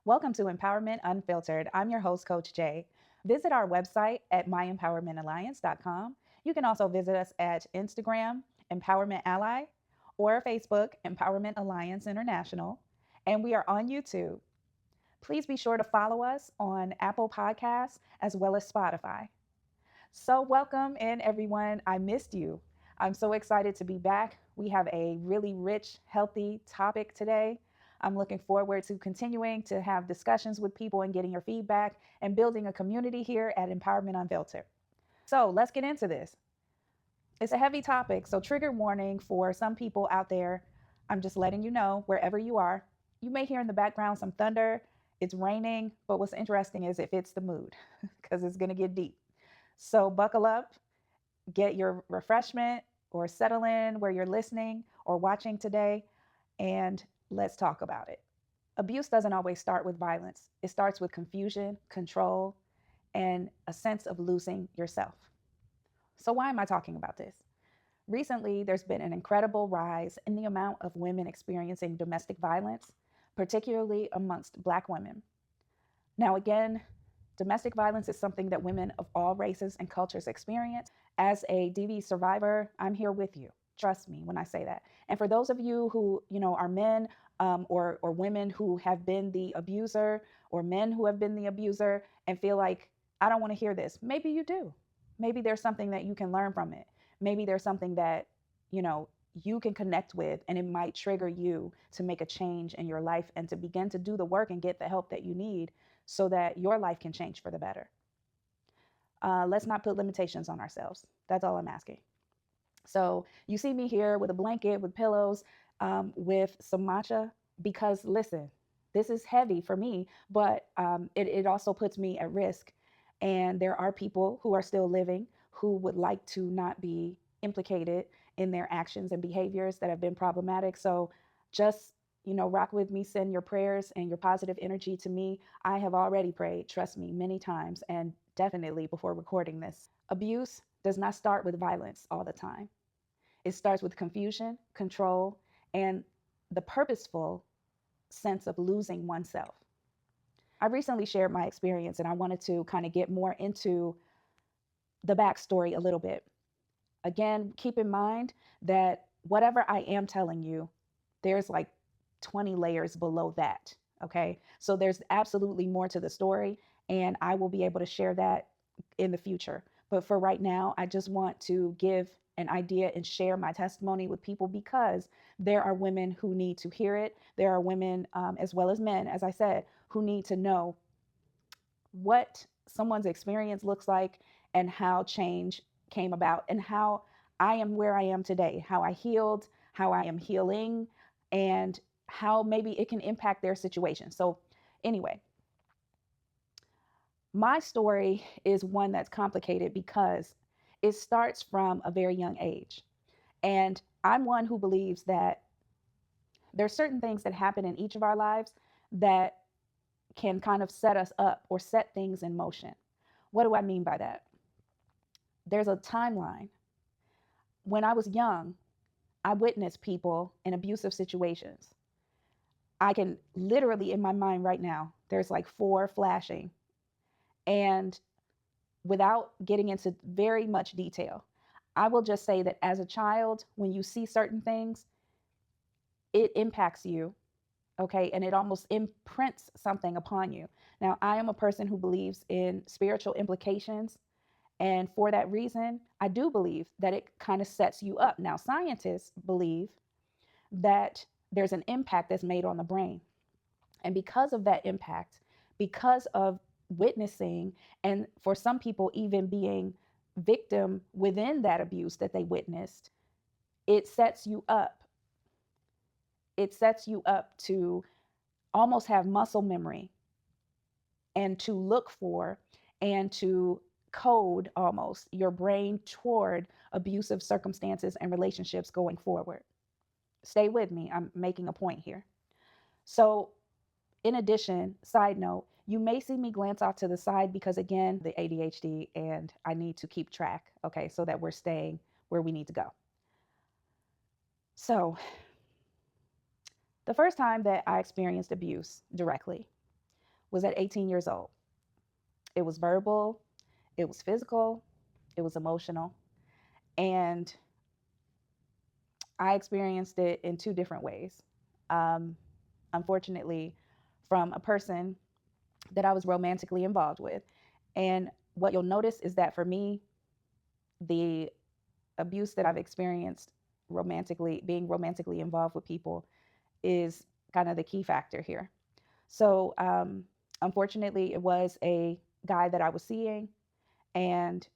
Welcome to Empowerment Unfiltered. I'm your host, Coach Jay. Visit our website at myempowermentalliance.com. You can also visit us at Instagram, Empowerment Ally, or Facebook, Empowerment Alliance International. And we are on YouTube. Please be sure to follow us on Apple Podcasts as well as Spotify. So, welcome in, everyone. I missed you. I'm so excited to be back. We have a really rich, healthy topic today. I'm looking forward to continuing to have discussions with people and getting your feedback and building a community here at Empowerment Unfiltered. So, let's get into this. It's a heavy topic, so trigger warning for some people out there. I'm just letting you know wherever you are. You may hear in the background some thunder. It's raining, but what's interesting is it fits the mood because it's going to get deep. So, buckle up, get your refreshment or settle in where you're listening or watching today, and let's talk about it. Abuse doesn't always start with violence, it starts with confusion, control, and a sense of losing yourself. So, why am I talking about this? Recently, there's been an incredible rise in the amount of women experiencing domestic violence, particularly amongst Black women. Now, again, domestic violence is something that women of all races and cultures experience. As a DV survivor, I'm here with you. Trust me when I say that. And for those of you who, are men or women who have been the abuser, or men who have been the abuser and feel like, I don't want to hear this. Maybe you do. Maybe there's something that you can learn from it. Maybe there's something that, you know, you can connect with, and it might trigger you to make a change in your life and to begin to do the work and get the help that you need so that your life can change for the better. Let's not put limitations on ourselves. That's all I'm asking. So you see me here with a blanket, with pillows, with some matcha, because listen, this is heavy for me, but it also puts me at risk. And there are people who are still living who would like to not be implicated in their actions and behaviors that have been problematic. So just, rock with me, send your prayers and your positive energy to me. I have already prayed, trust me, many times, and definitely before recording this. Abuse does not start with violence all the time. It starts with confusion, control, and the purposeful sense of losing oneself. I recently shared my experience and I wanted to kind of get more into the backstory a little bit. Again, keep in mind that whatever I am telling you, there's like 20 layers below that. Okay. So there's absolutely more to the story, and I will be able to share that in the future. But for right now, I just want to give an idea and share my testimony with people because there are women who need to hear it. There are women, as well as men, as I said, who need to know what someone's experience looks like and how change came about and how I am where I am today, how I healed, how I am healing, and how maybe it can impact their situation. So, anyway, my story is one that's complicated because it starts from a very young age. And I'm one who believes that there's certain things that happen in each of our lives that can kind of set us up or set things in motion. What do I mean by that? There's a timeline. When I was young, I witnessed people in abusive situations. I can literally, in my mind right now, there's like four flashing. And without getting into very much detail, I will just say that as a child, when you see certain things, it impacts you, okay? And it almost imprints something upon you. Now, I am a person who believes in spiritual implications. And for that reason, I do believe that it kind of sets you up. Now, scientists believe that there's an impact that's made on the brain. And because of that impact, because of witnessing, and for some people, even being victim within that abuse that they witnessed, it sets you up. It sets you up to almost have muscle memory and to look for and to code almost your brain toward abusive circumstances and relationships going forward. Stay with me. I'm making a point here. So, in addition, side note, you may see me glance off to the side because, again, the ADHD, and I need to keep track, okay, so that we're staying where we need to go. So, the first time that I experienced abuse directly, was at 18 years old. It was verbal, it was physical, it was emotional. And I experienced it in two different ways. Um, Unfortunately, from a person that I was romantically involved with. And what you'll notice is that for me, the abuse that I've experienced romantically, being romantically involved with people, is kind of the key factor here. So, unfortunately, it was a guy that I was seeing, and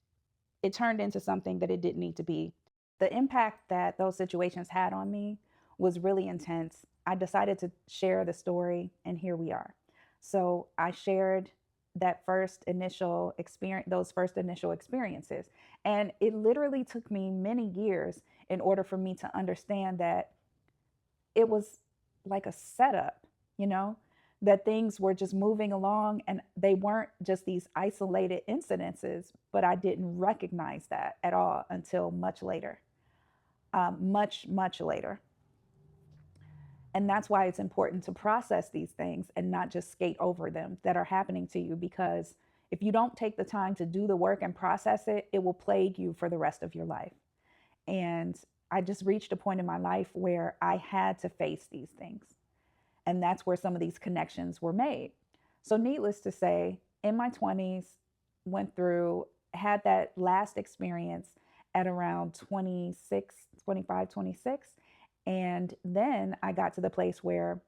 it turned into something that it didn't need to be. The impact that those situations had on me was really intense. I decided to share the story, and here we are. So I shared that first initial experience, those first initial experiences. And it literally took me many years in order for me to understand that it was like a setup, you know, that things were just moving along and they weren't just these isolated incidences, but I didn't recognize that at all until much later, much later. And that's why it's important to process these things and not just skate over them that are happening to you, because if you don't take the time to do the work and process it, it will plague you for the rest of your life. And I just reached a point in my life where I had to face these things. And that's where some of these connections were made. So, needless to say, in my 20s, went through, had that last experience at around 26, 25, 26. And then I got to the place where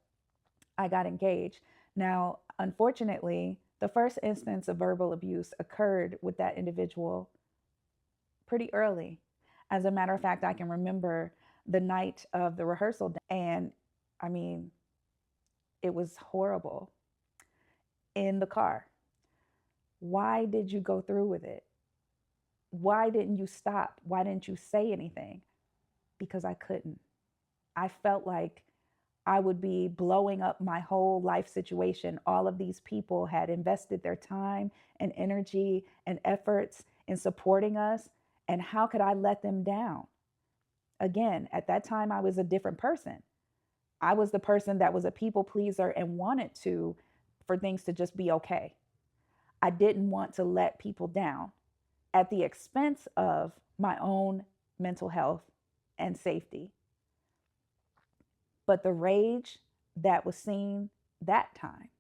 I got engaged. Now, unfortunately, the first instance of verbal abuse occurred with that individual pretty early. As a matter of fact, I can remember the night of the rehearsal, and I mean, it was horrible in the car. Why did you go through with it? Why didn't you stop? Why didn't you say anything? Because I couldn't. I felt like I would be blowing up my whole life situation. All of these people had invested their time and energy and efforts in supporting us. And how could I let them down? Again, at that time, I was a different person. I was the person that was a people pleaser and wanted for things to just be okay. I didn't want to let people down at the expense of my own mental health and safety. But the rage that was seen that time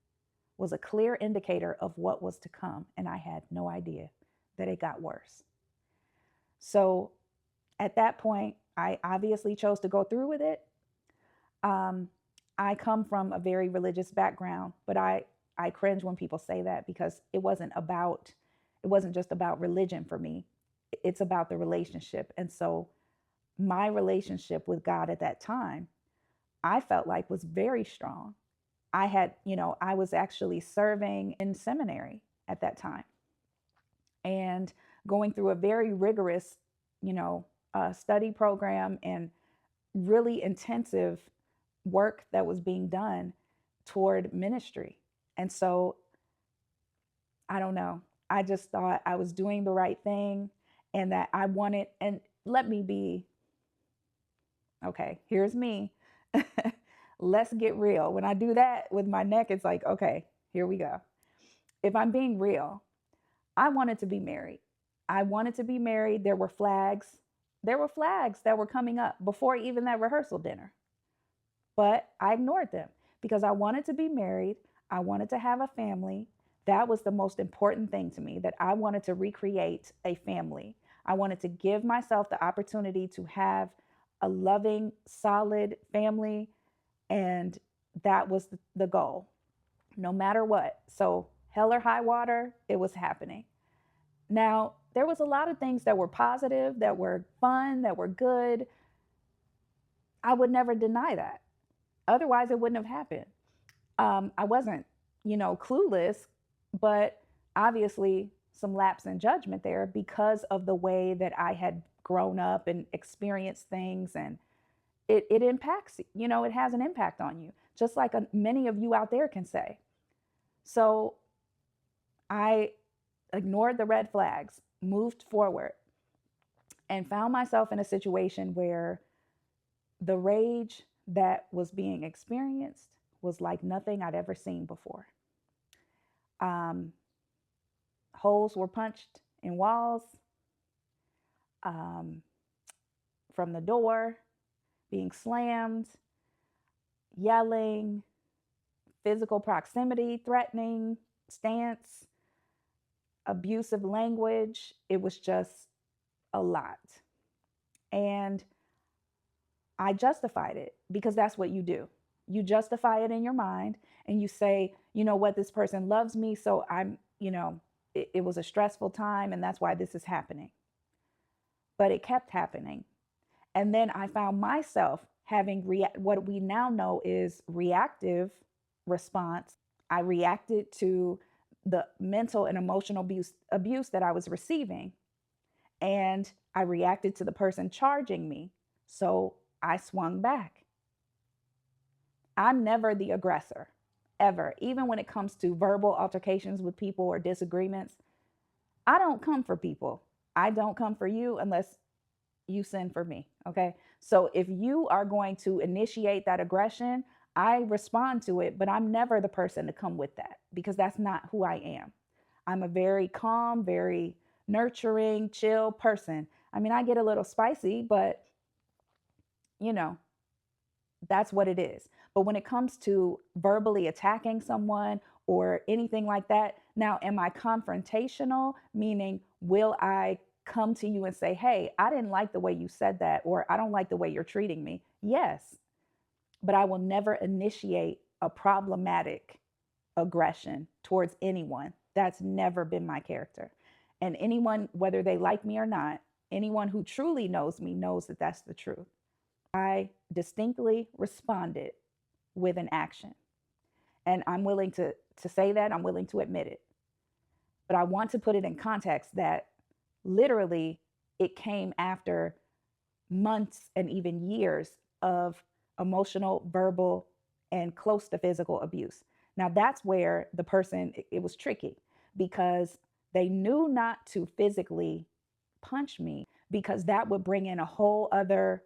was a clear indicator of what was to come. And I had no idea that it got worse. So at that point, I obviously chose to go through with it. Um, I come from a very religious background, but I cringe when people say that, because it wasn't just about religion for me. It's about the relationship. And so my relationship with God at that time, I felt like was very strong. I was actually serving in seminary at that time and going through a very rigorous, study program and really intensive work that was being done toward ministry. And so I don't know. I just thought I was doing the right thing and that I wanted, and let me be okay, here's me. Let's get real. When I do that with my neck, it's like, okay, here we go. If I'm being real, I wanted to be married. I wanted to be married. There were flags. There were flags that were coming up before even that rehearsal dinner. But I ignored them because I wanted to be married. I wanted to have a family. That was the most important thing to me, that I wanted to recreate a family. I wanted to give myself the opportunity to have a loving, solid family. And that was the goal, no matter what. So, hell or high water, it was happening. Now, there was a lot of things that were positive, that were fun, that were good. I would never deny that. Otherwise, it wouldn't have happened. I wasn't, clueless, but obviously some lapse in judgment there because of the way that I had grown up and experienced things. And it impacts, it has an impact on you, just like many of you out there can say. So I ignored the red flags, moved forward, and found myself in a situation where the rage that was being experienced was like nothing I'd ever seen before. Um, Holes were punched in walls, um, from the door, being slammed, yelling, physical proximity, threatening, stance, abusive language. It was just a lot. And I justified it because that's what you do. You justify it in your mind and you say, you know what, this person loves me. So it was a stressful time and that's why this is happening. But it kept happening. And then I found myself having what we now know is reactive response. I reacted to the mental and emotional abuse that I was receiving. And I reacted to the person charging me. So I swung back. I'm never the aggressor, ever. Even when it comes to verbal altercations with people or disagreements, I don't come for people. I don't come for you unless you send for me. Okay. So if you are going to initiate that aggression, I respond to it, but I'm never the person to come with that because that's not who I am. I'm a very calm, very nurturing, chill person. I mean, I get a little spicy, but you know, that's what it is. But when it comes to verbally attacking someone or anything like that, now, am I confrontational? Meaning, will I come to you and say, hey, I didn't like the way you said that, or I don't like the way you're treating me? Yes, but I will never initiate a problematic aggression towards anyone. That's never been my character. And anyone, whether they like me or not, anyone who truly knows me knows that that's the truth. I distinctly responded with an action. And I'm willing to say that, I'm willing to admit it. But I want to put it in context that literally it came after months and even years of emotional, verbal, and close to physical abuse. Now, that's where the person, it was tricky because they knew not to physically punch me because that would bring in a whole other,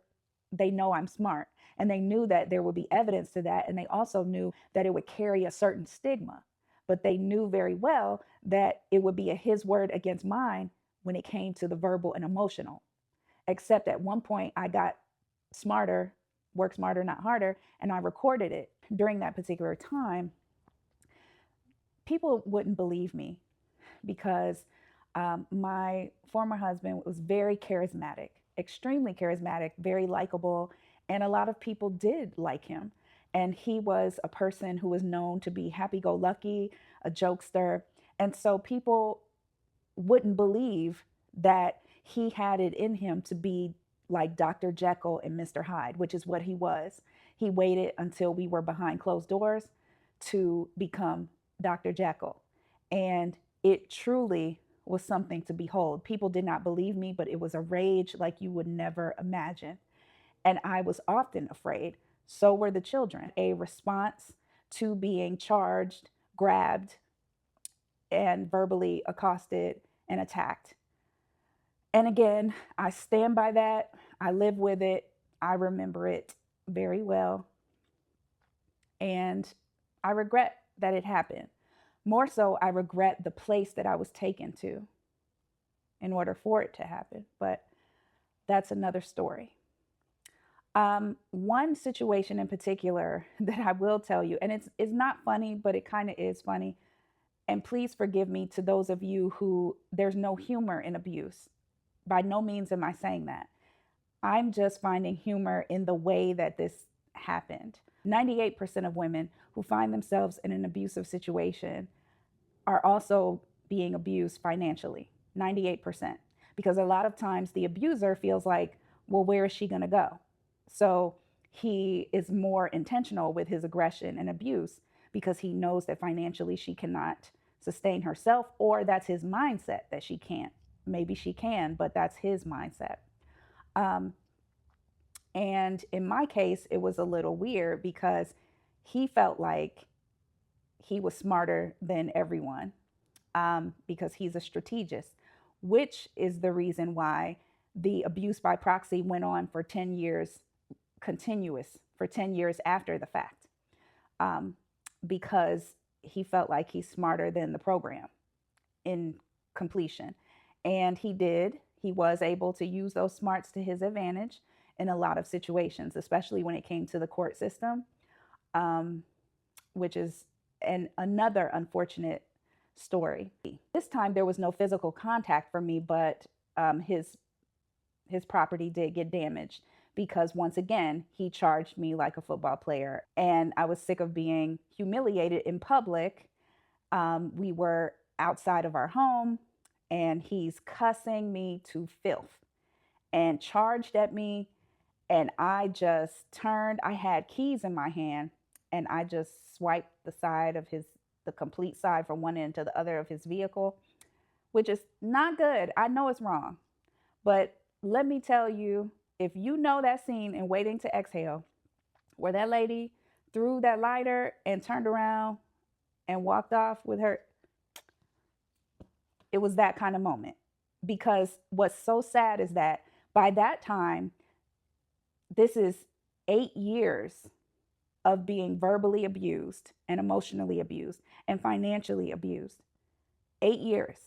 they know I'm smart. And they knew that there would be evidence to that. And they also knew that it would carry a certain stigma. But they knew very well that it would be a his word against mine when it came to the verbal and emotional. Except at one point, I got smarter, work smarter, not harder, and I recorded it during that particular time. People wouldn't believe me because my former husband was very charismatic, extremely charismatic, very likable, and a lot of people did like him. And he was a person who was known to be happy go lucky, a jokester. And so people wouldn't believe that he had it in him to be like Dr. Jekyll and Mr. Hyde, which is what he was. He waited until we were behind closed doors to become Dr. Jekyll. And it truly was something to behold. People did not believe me, but it was a rage like you would never imagine. And I was often afraid. So were the children. A response to being charged, grabbed, and verbally accosted and attacked. And again, I stand by that. I live with it. I remember it very well. And I regret that it happened. More so, I regret the place that I was taken to in order for it to happen. But that's another story. One situation in particular that I will tell you, and it's not funny, but it kind of is funny. And please forgive me to those of you who there's no humor in abuse. By no means am I saying that. I'm just finding humor in the way that this happened. 98% of women who find themselves in an abusive situation are also being abused financially. 98%. Because a lot of times the abuser feels like, well, where is she going to go? So he is more intentional with his aggression and abuse because he knows that financially she cannot sustain herself, or that's his mindset that she can't. Maybe she can, but that's his mindset. Um, and in my case, it was a little weird because he felt like he was smarter than everyone because he's a strategist, which is the reason why the abuse by proxy went on for 10 years, continuous for 10 years after the fact, because he felt like he's smarter than the program in completion. And he did. He was able to use those smarts to his advantage in a lot of situations, especially when it came to the court system, um, which is another unfortunate story. This time there was no physical contact for me, but his property did get damaged because once again he charged me like a football player, and I was sick of being humiliated in public. We were outside of our home, and he's cussing me to filth and charged at me, and I just turned. I had keys in my hand, and I just swiped the side of the complete side from one end to the other of his vehicle, which is not good. I know it's wrong, but let me tell you, if you know that scene in Waiting to Exhale, where that lady threw that lighter and turned around and walked off with her, it was that kind of moment. Because what's so sad is that by that time, this is 8 years of being verbally abused and emotionally abused and financially abused. 8 years.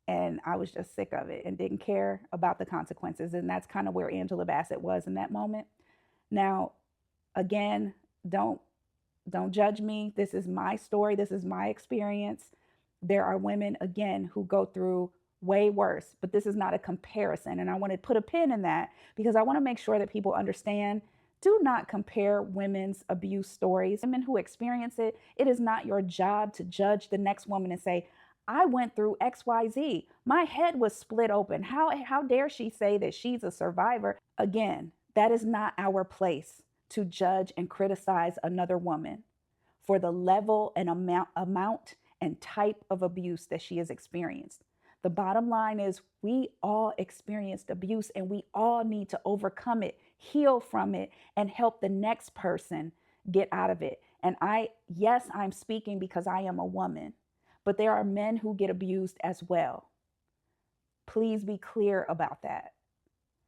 And I was just sick of it and didn't care about the consequences. And that's kind of where Angela Bassett was in that moment. Now, again, don't judge me. This is my story. This is my experience. There are women, again, who go through way worse, but this is not a comparison. And I want to put a pin in that because I want to make sure that people understand. Do not compare women's abuse stories. Women who experience it, it is not your job to judge the next woman and say, I went through XYZ. My head was split open. How dare she say that she's a survivor? Again, that is not our place to judge and criticize another woman for the level and amount and type of abuse that she has experienced. The bottom line is we all experienced abuse, and we all need to overcome it, heal from it, and help the next person get out of it. And yes, I'm speaking because I am a woman, but there are men who get abused as well. Please be clear about that.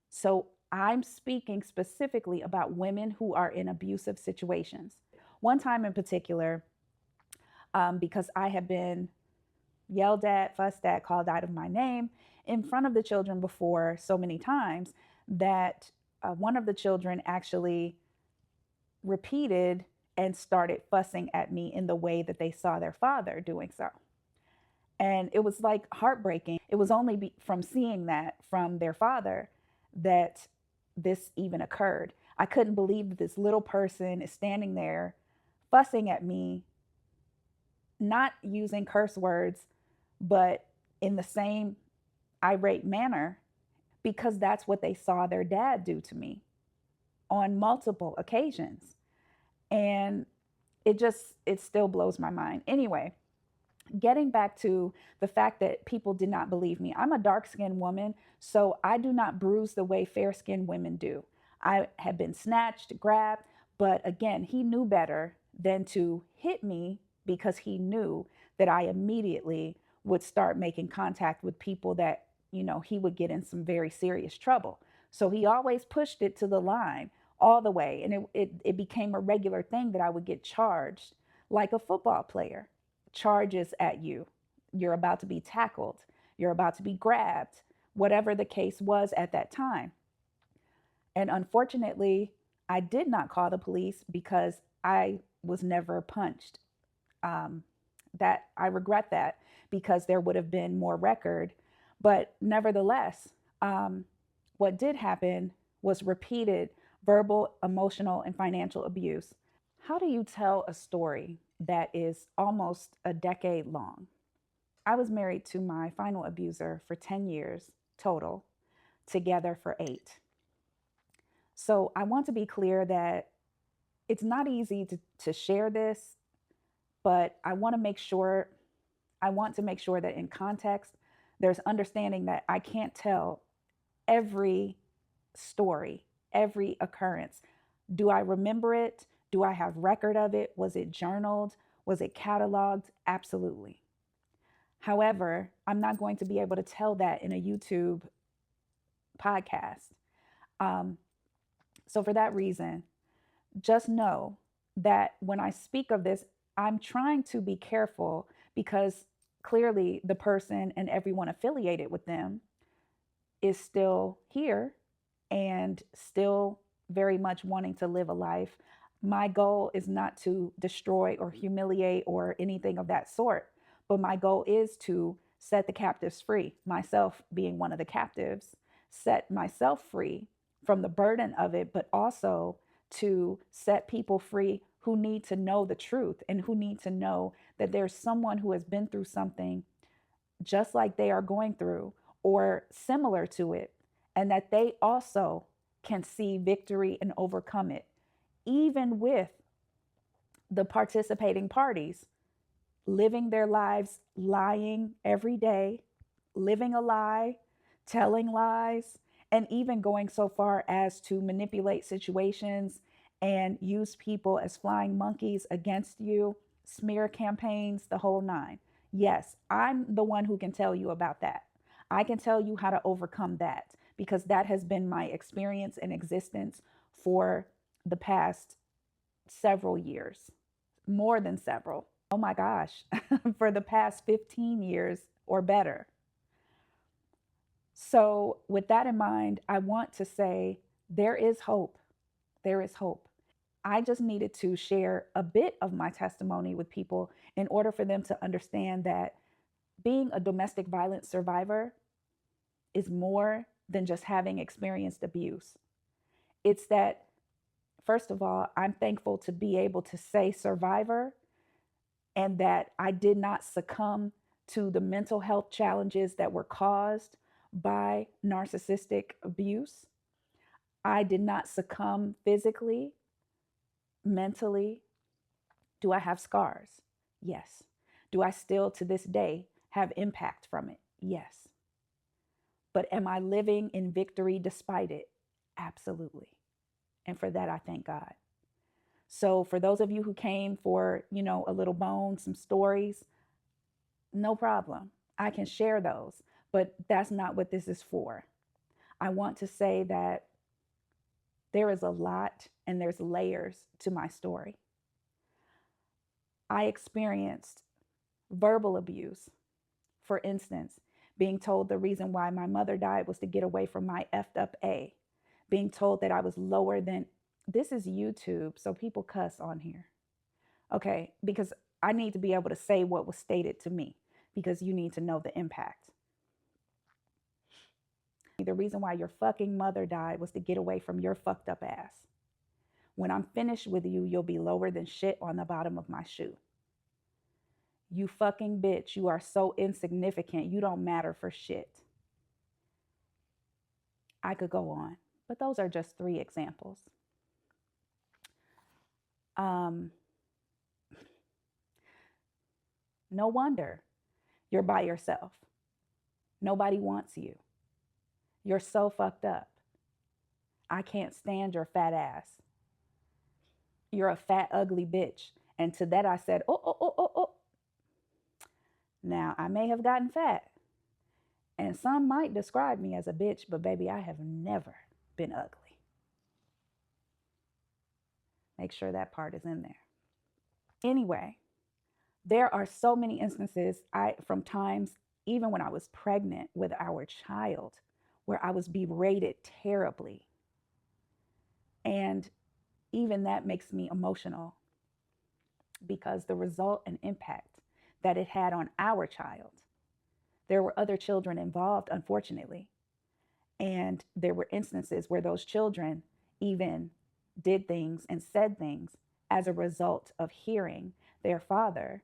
So I'm speaking specifically about women who are in abusive situations. One time in particular, because I have been yelled at, fussed at, called out of my name in front of the children before so many times that one of the children actually repeated and started fussing at me in the way that they saw their father doing so. And it was like heartbreaking. It was only from seeing that from their father that this even occurred. I couldn't believe that this little person is standing there fussing at me, not using curse words, but in the same irate manner, because that's what they saw their dad do to me on multiple occasions. And it still blows my mind. Anyway, getting back to the fact that people did not believe me. I'm a dark-skinned woman, so I do not bruise the way fair-skinned women do. I have been snatched, grabbed, but again, he knew better than to hit me because he knew that I immediately would start making contact with people that, he would get in some very serious trouble. So he always pushed it to the line all the way. And it became a regular thing that I would get charged like a football player charges at you. You're about to be tackled. You're about to be grabbed, whatever the case was at that time. And unfortunately, I did not call the police because I was never punched. That I regret that because there would have been more record. But nevertheless, what did happen was repeated verbal, emotional, and financial abuse. How do you tell a story that is almost a decade long? I was married to my final abuser for 10 years total, together for 8. So I want to be clear that it's not easy to share this, but I want to make sure that in context, there's understanding that I can't tell every story, every occurrence. Do I remember it? Do I have record of it? Was it journaled? Was it cataloged? Absolutely. However, I'm not going to be able to tell that in a YouTube podcast. So for that reason, just know that when I speak of this, I'm trying to be careful because clearly the person and everyone affiliated with them is still here and still very much wanting to live a life. My goal is not to destroy or humiliate or anything of that sort, but my goal is to set the captives free, myself being one of the captives, set myself free from the burden of it, but also to set people free who need to know the truth and who need to know that there's someone who has been through something just like they are going through or similar to it, and that they also can see victory and overcome it, even with the participating parties living their lives lying every day, living a lie, telling lies, and even going so far as to manipulate situations and use people as flying monkeys against you, smear campaigns, the whole nine. Yes, I'm the one who can tell you about that. I can tell you how to overcome that because that has been my experience and existence for the past several years, more than several. Oh my gosh, for the past 15 years or better. So, with that in mind, I want to say there is hope. There is hope. I just needed to share a bit of my testimony with people in order for them to understand that being a domestic violence survivor is more than just having experienced abuse. It's that, first of all, I'm thankful to be able to say survivor and that I did not succumb to the mental health challenges that were caused by narcissistic abuse. I did not succumb physically, mentally. Do I have scars? Yes. Do I still to this day have impact from it? Yes. But am I living in victory despite it? Absolutely. And for that, I thank God. So for those of you who came for, a little bone, some stories, no problem. I can share those, but that's not what this is for. I want to say that there is a lot and there's layers to my story. I experienced verbal abuse. For instance, being told the reason why my mother died was to get away from my effed up A. Being told that I was lower than, this is YouTube, so people cuss on here. Okay, because I need to be able to say what was stated to me because you need to know the impact. The reason why your fucking mother died was to get away from your fucked up ass. When I'm finished with you, you'll be lower than shit on the bottom of my shoe. You fucking bitch, you are so insignificant. You don't matter for shit. I could go on, but those are just 3 examples. No wonder you're by yourself. Nobody wants you. You're so fucked up. I can't stand your fat ass. You're a fat, ugly bitch. And to that I said, oh. Now, I may have gotten fat, and some might describe me as a bitch, but baby, I have never been ugly. Make sure that part is in there. Anyway, there are so many instances from times, even when I was pregnant with our child, where I was berated terribly. And even that makes me emotional because the result and impact that it had on our child. There were other children involved, unfortunately. And there were instances where those children even did things and said things as a result of hearing their father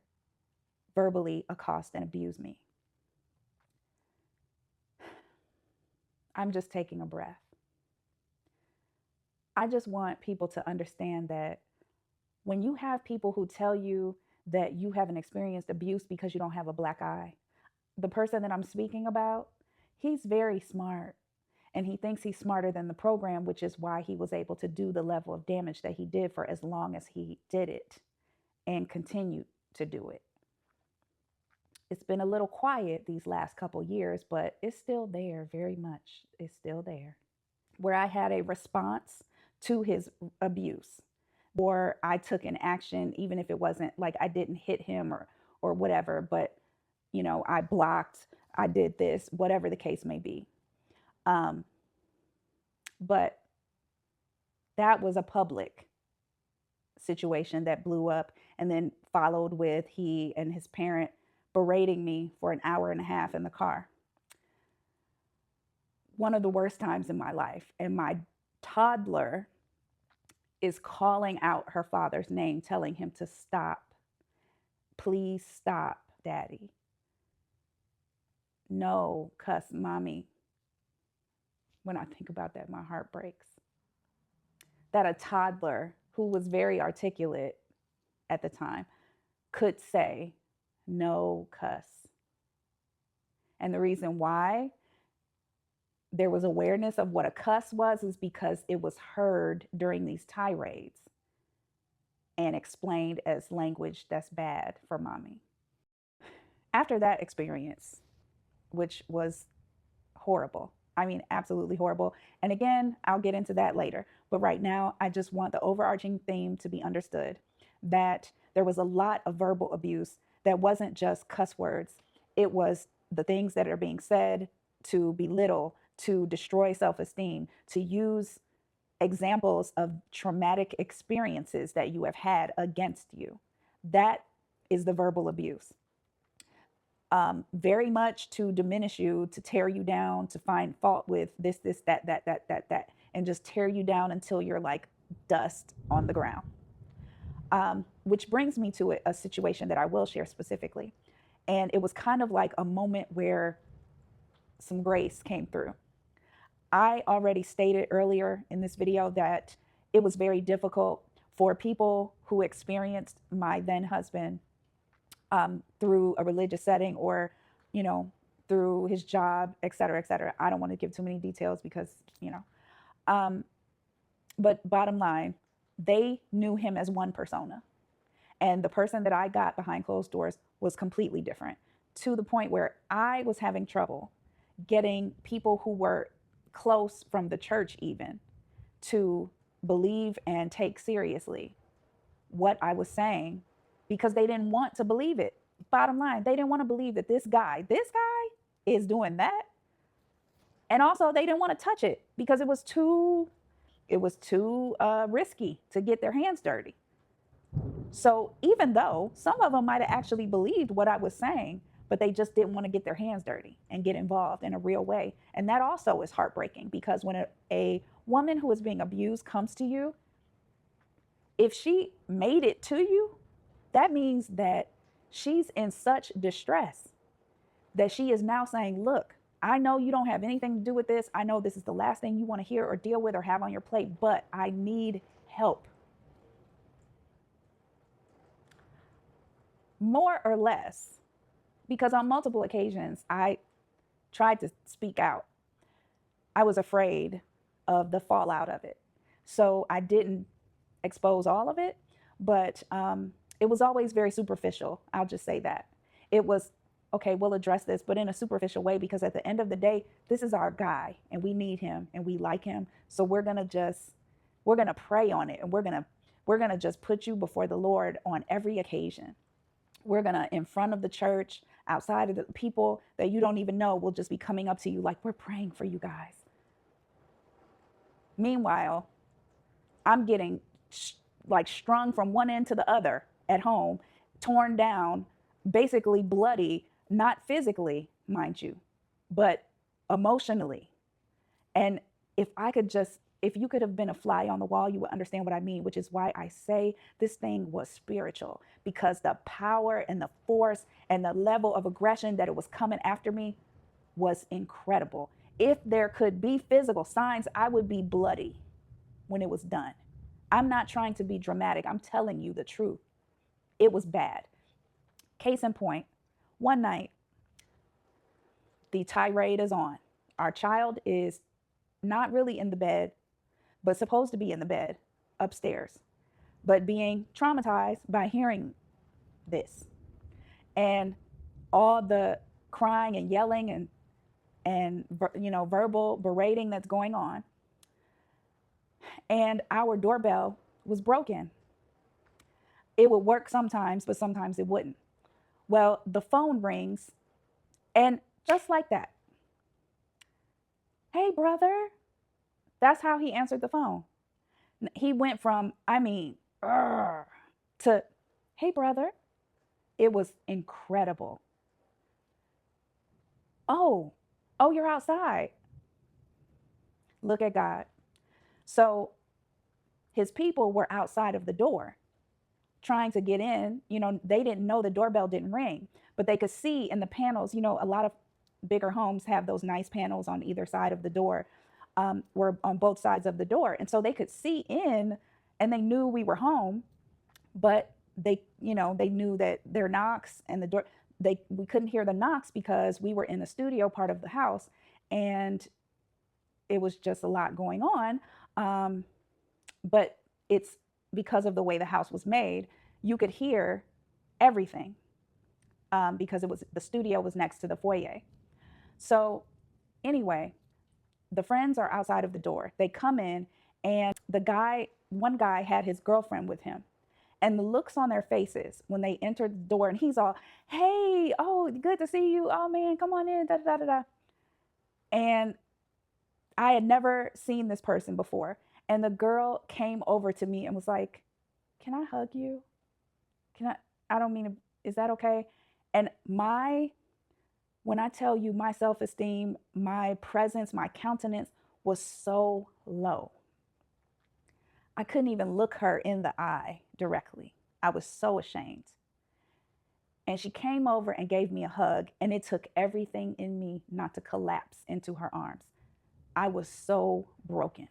verbally accost and abuse me. I'm just taking a breath. I just want people to understand that when you have people who tell you that you haven't experienced abuse because you don't have a black eye, the person that I'm speaking about, he's very smart and he thinks he's smarter than the program, which is why he was able to do the level of damage that he did for as long as he did it and continued to do it. It's been a little quiet these last couple years, but it's still there very much. It's still there. Where I had a response to his abuse or I took an action, even if it wasn't like I didn't hit him or whatever, but I blocked, I did this, whatever the case may be. Um, but that was a public situation that blew up, and then followed with he and his parent berating me for an hour and a half in the car. One of the worst times in my life. And my toddler is calling out her father's name, telling him to stop. Please stop, daddy. No, cuss, mommy. When I think about that, my heart breaks. That a toddler who was very articulate at the time could say, no, cuss. And the reason why there was awareness of what a cuss was is because it was heard during these tirades and explained as language that's bad for mommy. After that experience, which was horrible, I mean, absolutely horrible. And again, I'll get into that later. But right now, I just want the overarching theme to be understood, that there was a lot of verbal abuse that wasn't just cuss words. It was the things that are being said to belittle, to destroy self-esteem, to use examples of traumatic experiences that you have had against you. That is the verbal abuse. Very much to diminish you, to tear you down, to find fault with this, that, and just tear you down until you're like dust on the ground. Which brings me to a situation that I will share specifically. And it was kind of like a moment where some grace came through. I already stated earlier in this video that it was very difficult for people who experienced my then husband through a religious setting, or, through his job, et cetera, et cetera. I don't want to give too many details because, but bottom line, they knew him as one persona. And the person that I got behind closed doors was completely different, to the point where I was having trouble getting people who were close from the church even to believe and take seriously what I was saying, because they didn't want to believe it. Bottom line, they didn't want to believe that this guy is doing that. And also they didn't want to touch it because it was too risky to get their hands dirty. So even though some of them might have actually believed what I was saying, but they just didn't want to get their hands dirty and get involved in a real way. And that also is heartbreaking, because when a woman who is being abused comes to you, if she made it to you, that means that she's in such distress that she is now saying, look, I know you don't have anything to do with this. I know this is the last thing you want to hear or deal with or have on your plate, but I need help. More or less, because on multiple occasions, I tried to speak out. I was afraid of the fallout of it. So I didn't expose all of it, but it was always very superficial. I'll just say that. It was, okay, we'll address this, but in a superficial way, because at the end of the day, this is our guy and we need him and we like him. So we're going to pray on it, and we're going to just put you before the Lord on every occasion. We're going to, in front of the church, outside of the people that you don't even know, will just be coming up to you like, we're praying for you guys. Meanwhile, I'm getting strung from one end to the other at home, torn down, basically bloody, not physically, mind you, but emotionally. And if you could have been a fly on the wall, you would understand what I mean, which is why I say this thing was spiritual, because the power and the force and the level of aggression that it was coming after me was incredible. If there could be physical signs, I would be bloody when it was done. I'm not trying to be dramatic. I'm telling you the truth. It was bad. Case in point, one night, the tirade is on. Our child is not really in the bed, but supposed to be in the bed upstairs, but being traumatized by hearing this and all the crying and yelling and verbal berating that's going on. And our doorbell was broken. It would work sometimes, but sometimes it wouldn't. Well, the phone rings, and just like that, hey, brother. That's how he answered the phone. He went from, I mean, to, hey, brother. It was incredible. Oh, oh, you're outside. Look at God. So his people were outside of the door trying to get in. They didn't know the doorbell didn't ring, but they could see in the panels. A lot of bigger homes have those nice panels on either side of the door, or on both sides of the door. And so they could see in, and they knew we were home, but they knew that their knocks and the door, we couldn't hear the knocks because we were in the studio part of the house, and it was just a lot going on. But it's because of the way the house was made, you could hear everything, because the studio was next to the foyer. So anyway, the friends are outside of the door. They come in, and one guy had his girlfriend with him. And the looks on their faces when they entered the door, and he's all, hey, oh, good to see you. Oh man, come on in, da da da da. And I had never seen this person before. And the girl came over to me and was like, can I hug you? I don't mean to, is that okay? And when I tell you, my self-esteem, my presence, my countenance was so low. I couldn't even look her in the eye directly. I was so ashamed. And she came over and gave me a hug, and it took everything in me not to collapse into her arms. I was so broken.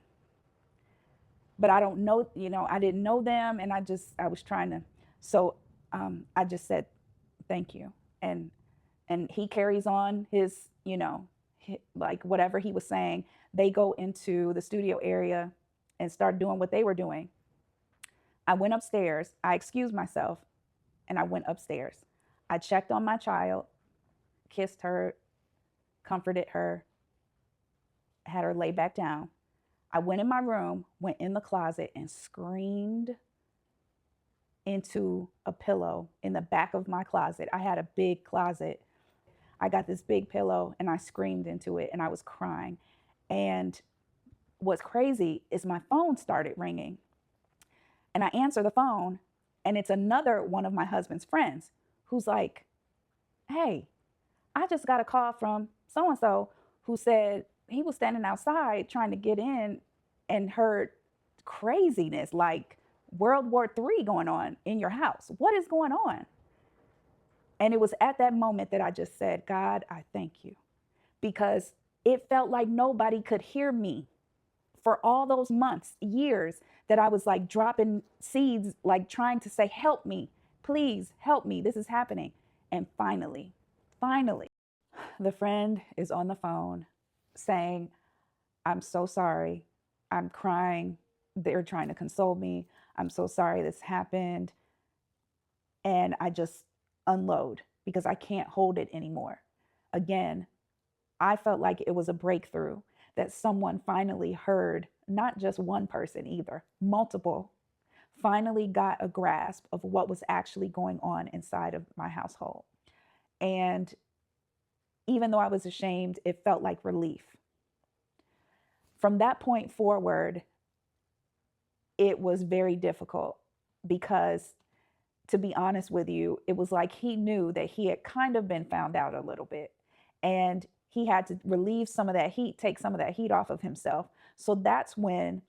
But I don't know, I didn't know them, and I was trying to, so I just said, thank you. And he carries on his, like whatever he was saying. They go into the studio area and start doing what they were doing. I went upstairs. I excused myself, and I went upstairs. I checked on my child, kissed her, comforted her, had her lay back down. I went in my room, went in the closet, and screamed into a pillow in the back of my closet. I had a big closet. I got this big pillow, and I screamed into it, and I was crying. And what's crazy is my phone started ringing, and I answer the phone, and it's another one of my husband's friends who's like, hey, I just got a call from so-and-so who said he was standing outside trying to get in and heard craziness like World War III going on in your house. What is going on? And it was at that moment that I just said, God, I thank you, because it felt like nobody could hear me for all those months, years that I was like dropping seeds, like trying to say, help me, please help me. This is happening. And finally, the friend is on the phone saying, I'm so sorry. I'm crying. They're trying to console me. I'm so sorry this happened. And I just unload because I can't hold it anymore. Again, I felt like it was a breakthrough that someone finally heard, not just one person either, multiple, finally got a grasp of what was actually going on inside of my household. And even though I was ashamed, it felt like relief. From that point forward, it was very difficult because, to be honest with you, it was like he knew that he had kind of been found out a little bit, and he had to relieve some of that heat, take some of that heat off of himself. So that's when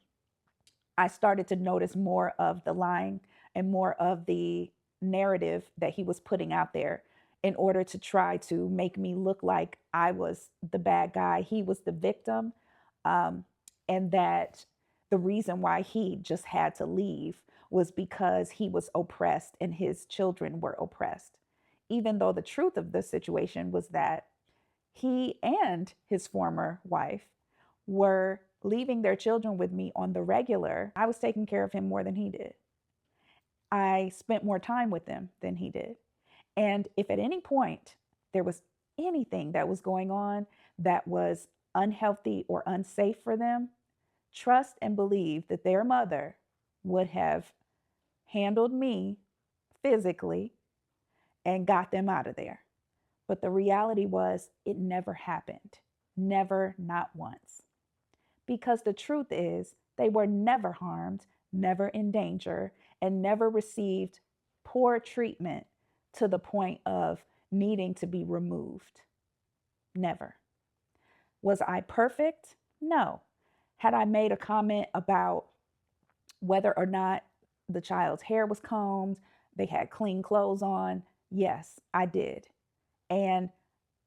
I started to notice more of the lying and more of the narrative that he was putting out there in order to try to make me look like I was the bad guy, he was the victim, and that the reason why he just had to leave was because he was oppressed and his children were oppressed. Even though the truth of the situation was that he and his former wife were leaving their children with me on the regular. I was taking care of him more than he did. I spent more time with them than he did. And if at any point there was anything that was going on that was unhealthy or unsafe for them, trust and believe that their mother would have handled me physically and got them out of there. But the reality was, it never happened. Never, not once. Because the truth is, they were never harmed, never in danger, and never received poor treatment to the point of needing to be removed. Never. Was I perfect? No. Had I made a comment about whether or not the child's hair was combed, they had clean clothes on? Yes, I did. And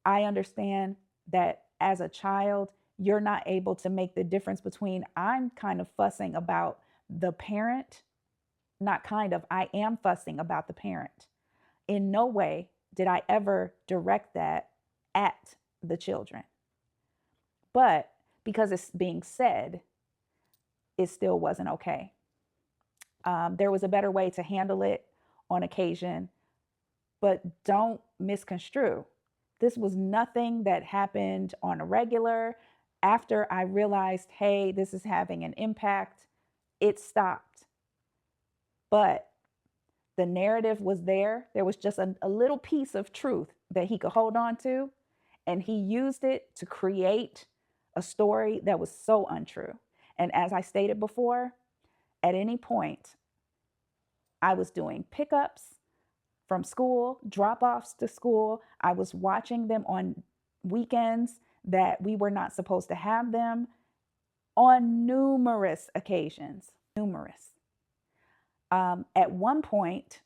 I understand that as a child, you're not able to make the difference between I'm kind of fussing about the parent, not kind of, I am fussing about the parent. In no way did I ever direct that at the children. But because it's being said, it still wasn't okay. There was a better way to handle it on occasion, but don't misconstrue. This was nothing that happened on a regular. After I realized, hey, this is having an impact, it stopped. But the narrative was there. There was just a little piece of truth that he could hold on to, and he used it to create a story that was so untrue. And as I stated before, at any point, I was doing pickups from school, drop offs to school. I was watching them on weekends that we were not supposed to have them on numerous occasions. Numerous. At one point,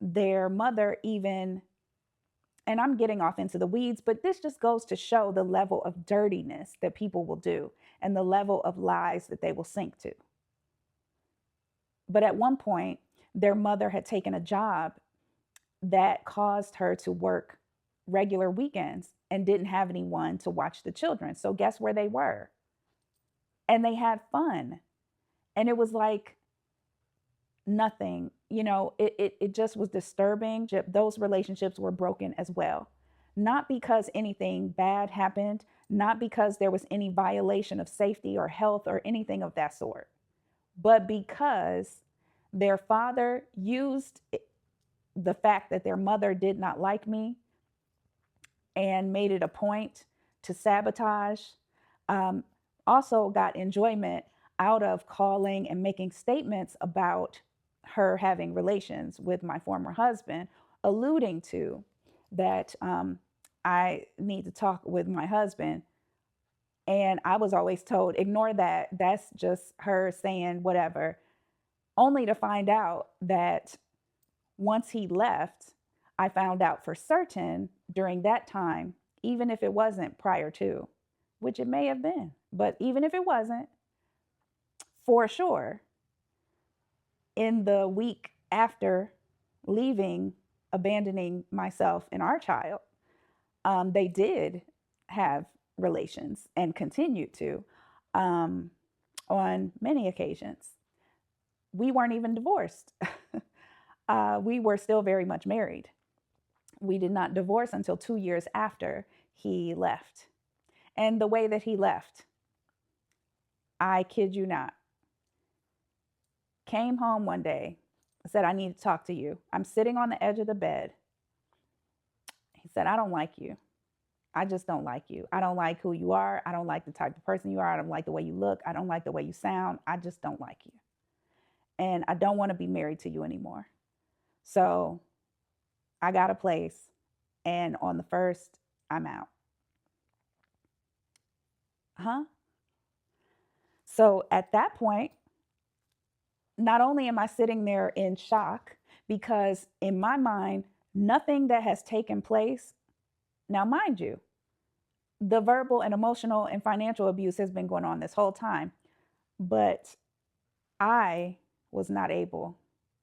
their mother even, and I'm getting off into the weeds, but this just goes to show the level of dirtiness that people will do and the level of lies that they will sink to. But at one point, their mother had taken a job that caused her to work regular weekends and didn't have anyone to watch the children. So guess where they were? And they had fun. And it was like nothing, it just was disturbing. Those relationships were broken as well. Not because anything bad happened, not because there was any violation of safety or health or anything of that sort, but because their father used the fact that their mother did not like me and made it a point to sabotage. Also got enjoyment out of calling and making statements about her having relations with my former husband, alluding to that I need to talk with my husband. And I was always told, ignore that. That's just her saying whatever, only to find out that once he left, I found out for certain during that time, even if it wasn't prior to, which it may have been, but even if it wasn't, for sure, in the week after leaving, abandoning myself and our child, they did have relations and continued to on many occasions. We weren't even divorced. We were still very much married. We did not divorce until 2 years after he left. And the way that he left, I kid you not, came home one day, said, I need to talk to you. I'm sitting on the edge of the bed. He said, I don't like you. I just don't like you. I don't like who you are. I don't like the type of person you are. I don't like the way you look. I don't like the way you sound. I just don't like you. And I don't want to be married to you anymore. So I got a place, and on the 1st, I'm out. So at that point, not only am I sitting there in shock, because in my mind, nothing that has taken place, now mind you, the verbal and emotional and financial abuse has been going on this whole time, but I was not able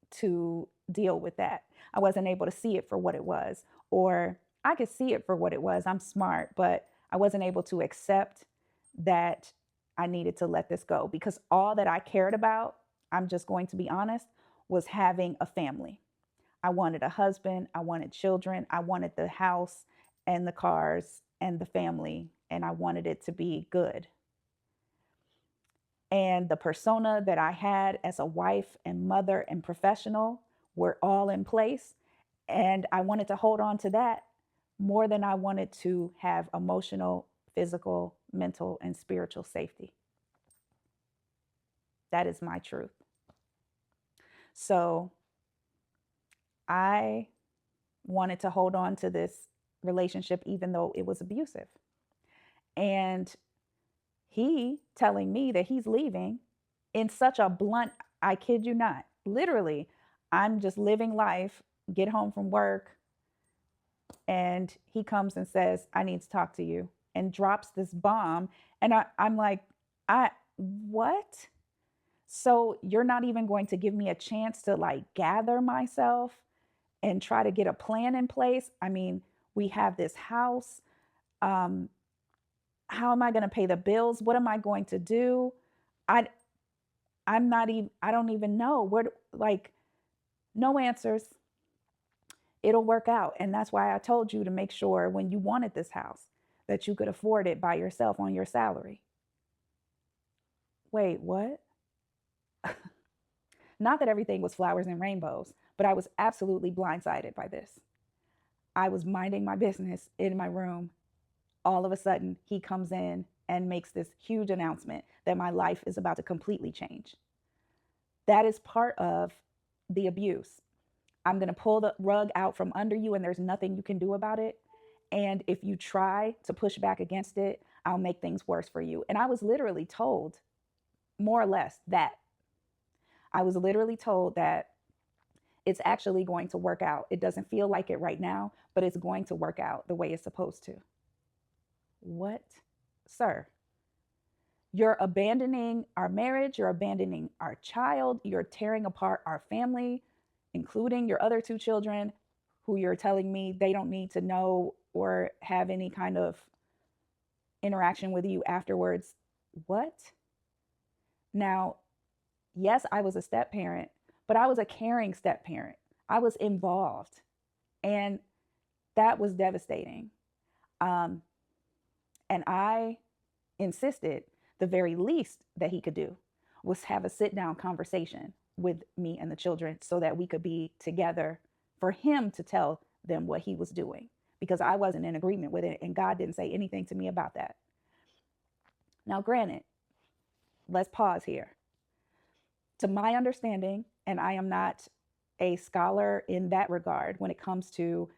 to deal with that. I wasn't able to see it for what it was, or I could see it for what it was. I'm smart, but I wasn't able to accept that I needed to let this go, because all that I cared about, I'm just going to be honest, was having a family. I wanted a husband. I wanted children. I wanted the house and the cars and the family, and I wanted it to be good. And the persona that I had as a wife and mother and professional were all in place. And I wanted to hold on to that more than I wanted to have emotional, physical, mental, and spiritual safety. That is my truth. So I wanted to hold on to this relationship even though it was abusive. And he telling me that he's leaving in such a blunt, I kid you not, literally, I'm just living life, get home from work, and he comes and says, I need to talk to you, and drops this bomb. And I'm like, what? So you're not even going to give me a chance to like gather myself and try to get a plan in place? I mean, we have this house. Um, how am I going to pay the bills? What am I going to do? I I'm not even, I don't even know what, like, no answers. It'll work out. And that's why I told you to make sure when you wanted this house that you could afford it by yourself on your salary. Wait, what? Not that everything was flowers and rainbows, but I was absolutely blindsided by this. I was minding my business in my room. All of a sudden, he comes in and makes this huge announcement that my life is about to completely change. That is part of the abuse. I'm going to pull the rug out from under you, and there's nothing you can do about it. And if you try to push back against it, I'll make things worse for you. And I was literally told, more or less, that. I was literally told that it's actually going to work out. It doesn't feel like it right now, but it's going to work out the way it's supposed to. What? Sir, you're abandoning our marriage. You're abandoning our child. You're tearing apart our family, including your other two children, who you're telling me they don't need to know or have any kind of interaction with you afterwards. What? Now, yes, I was a step parent, but I was a caring step parent. I was involved, and that was devastating. Um, and I insisted the very least that he could do was have a sit down conversation with me and the children so that we could be together for him to tell them what he was doing, because I wasn't in agreement with it and God didn't say anything to me about that. Now, granted, let's pause here. To my understanding, and I am not a scholar in that regard when it comes to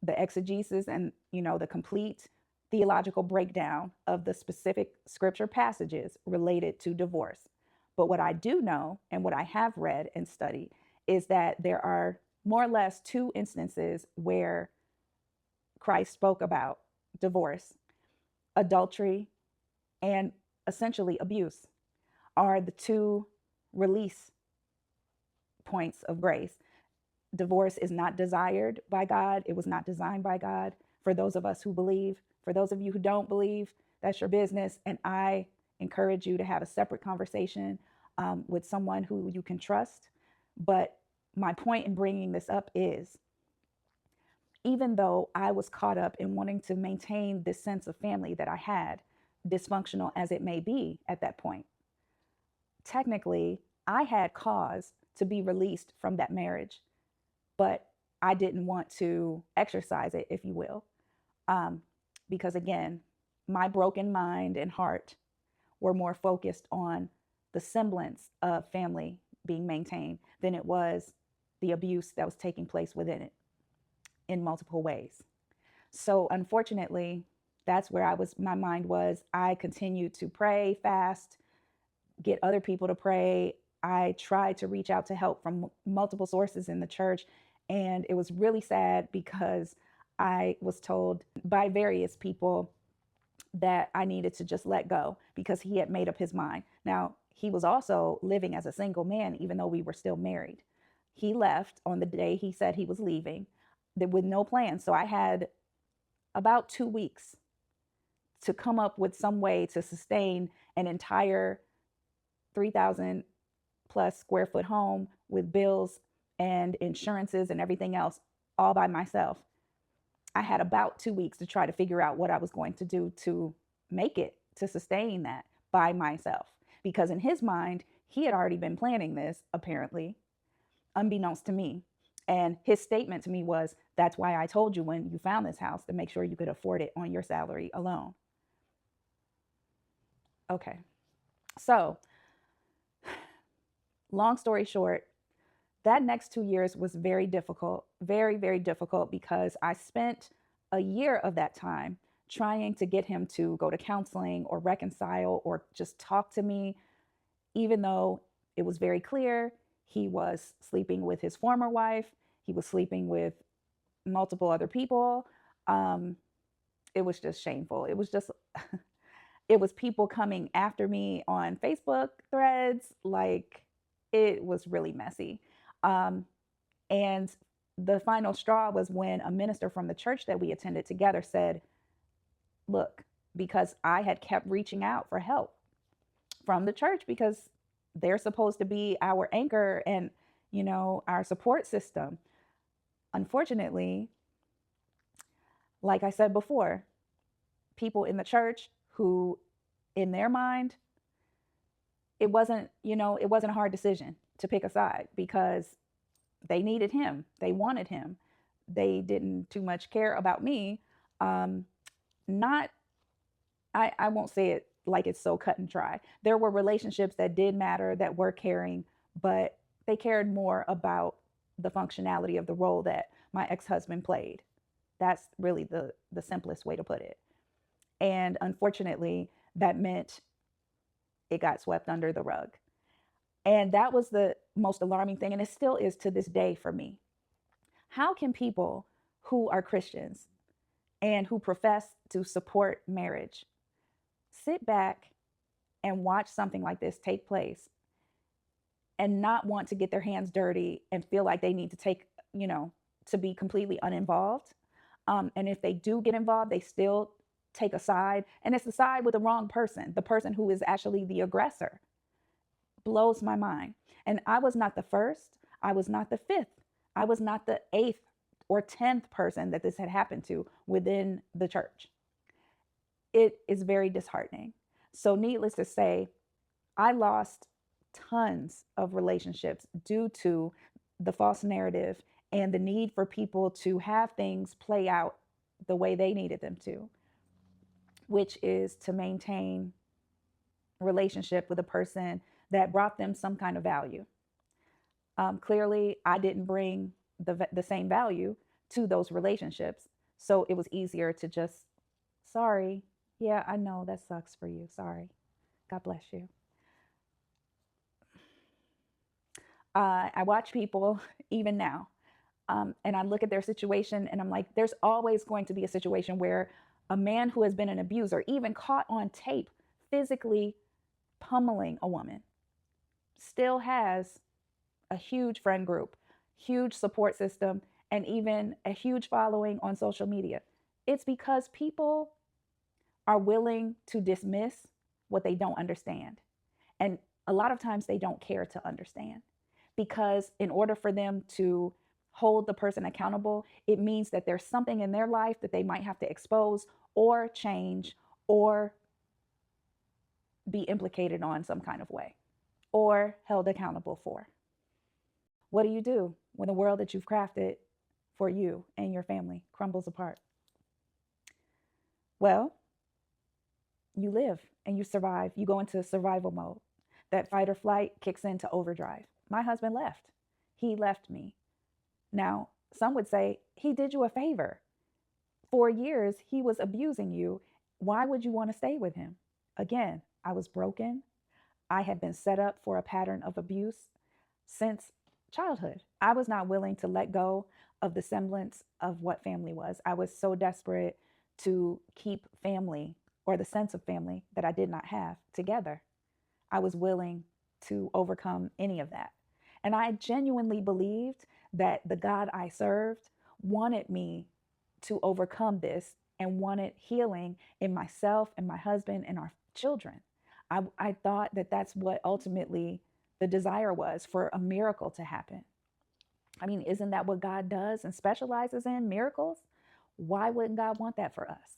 the exegesis and, the complete theological breakdown of the specific scripture passages related to divorce. But what I do know and what I have read and studied is that there are more or less two instances where Christ spoke about divorce. Adultery and essentially abuse are the two release points of grace. Divorce is not desired by God. It was not designed by God for those of us who believe. For those of you who don't believe, that's your business. And I encourage you to have a separate conversation with someone who you can trust. But my point in bringing this up is, even though I was caught up in wanting to maintain this sense of family that I had, dysfunctional as it may be at that point, technically, I had cause to be released from that marriage, but I didn't want to exercise it, if you will. Because again, my broken mind and heart were more focused on the semblance of family being maintained than it was the abuse that was taking place within it in multiple ways. So unfortunately, that's where my mind was. I continued to pray, fast, get other people to pray. I tried to reach out to help from multiple sources in the church. And it was really sad because I was told by various people that I needed to just let go because he had made up his mind. Now, he was also living as a single man, even though we were still married. He left on the day he said he was leaving with no plan. So I had about 2 weeks to come up with some way to sustain an entire 3,000 plus square foot home with bills and insurances and everything else all by myself. I had about 2 weeks to try to figure out what I was going to do to make it, to sustain that by myself. Because in his mind, he had already been planning this, apparently, unbeknownst to me. And his statement to me was, that's why I told you when you found this house to make sure you could afford it on your salary alone. Okay. So, long story short, that next 2 years was very difficult, very, very difficult, because I spent a year of that time trying to get him to go to counseling or reconcile or just talk to me, even though it was very clear he was sleeping with his former wife, he was sleeping with multiple other people. Um, it was just shameful. It was just, it was people coming after me on Facebook threads. Like, it was really messy. Um, and the final straw was when a minister from the church that we attended together said, look, because I had kept reaching out for help from the church, because they're supposed to be our anchor and, our support system. Unfortunately, like I said before, people in the church who, in their mind, it wasn't a hard decision to pick a side, because they needed him. They wanted him. They didn't too much care about me. Um, not, I won't say it like it's so cut and dry. There were relationships that did matter, that were caring, but they cared more about the functionality of the role that my ex-husband played. That's really the simplest way to put it. And unfortunately, that meant it got swept under the rug. And that was the most alarming thing. And it still is to this day for me. How can people who are Christians and who profess to support marriage sit back and watch something like this take place and not want to get their hands dirty and feel like they need to to be completely uninvolved? And if they do get involved, they still take a side. And it's the side with the wrong person, the person who is actually the aggressor. Blows my mind. And I was not the first. I was not the fifth. I was not the eighth or 10th person that this had happened to within the church. It is very disheartening. So, needless to say, I lost tons of relationships due to the false narrative and the need for people to have things play out the way they needed them to, which is to maintain a relationship with a person that brought them some kind of value. Clearly, I didn't bring the same value to those relationships. So it was easier to just, sorry. Yeah, I know that sucks for you. Sorry. God bless you. I watch people even now, and I look at their situation and I'm like, there's always going to be a situation where a man who has been an abuser, even caught on tape, physically pummeling a woman, still has a huge friend group, huge support system, and even a huge following on social media. It's because people are willing to dismiss what they don't understand. And a lot of times they don't care to understand, because in order for them to hold the person accountable, it means that there's something in their life that they might have to expose or change or be implicated on some kind of way or held accountable for. What do you do when the world that you've crafted for you and your family crumbles apart? Well, you live and you survive. You go into survival mode. That fight or flight kicks into overdrive. My husband left. He left me. Now, some would say he did you a favor. For years, he was abusing you. Why would you want to stay with him? Again, I was broken. I had been set up for a pattern of abuse since childhood. I was not willing to let go of the semblance of what family was. I was so desperate to keep family, or the sense of family that I did not have, together. I was willing to overcome any of that. And I genuinely believed that the God I served wanted me to overcome this and wanted healing in myself and my husband and our children. I thought that that's what ultimately the desire was, for a miracle to happen. I mean, isn't that what God does and specializes in? Miracles? Why wouldn't God want that for us?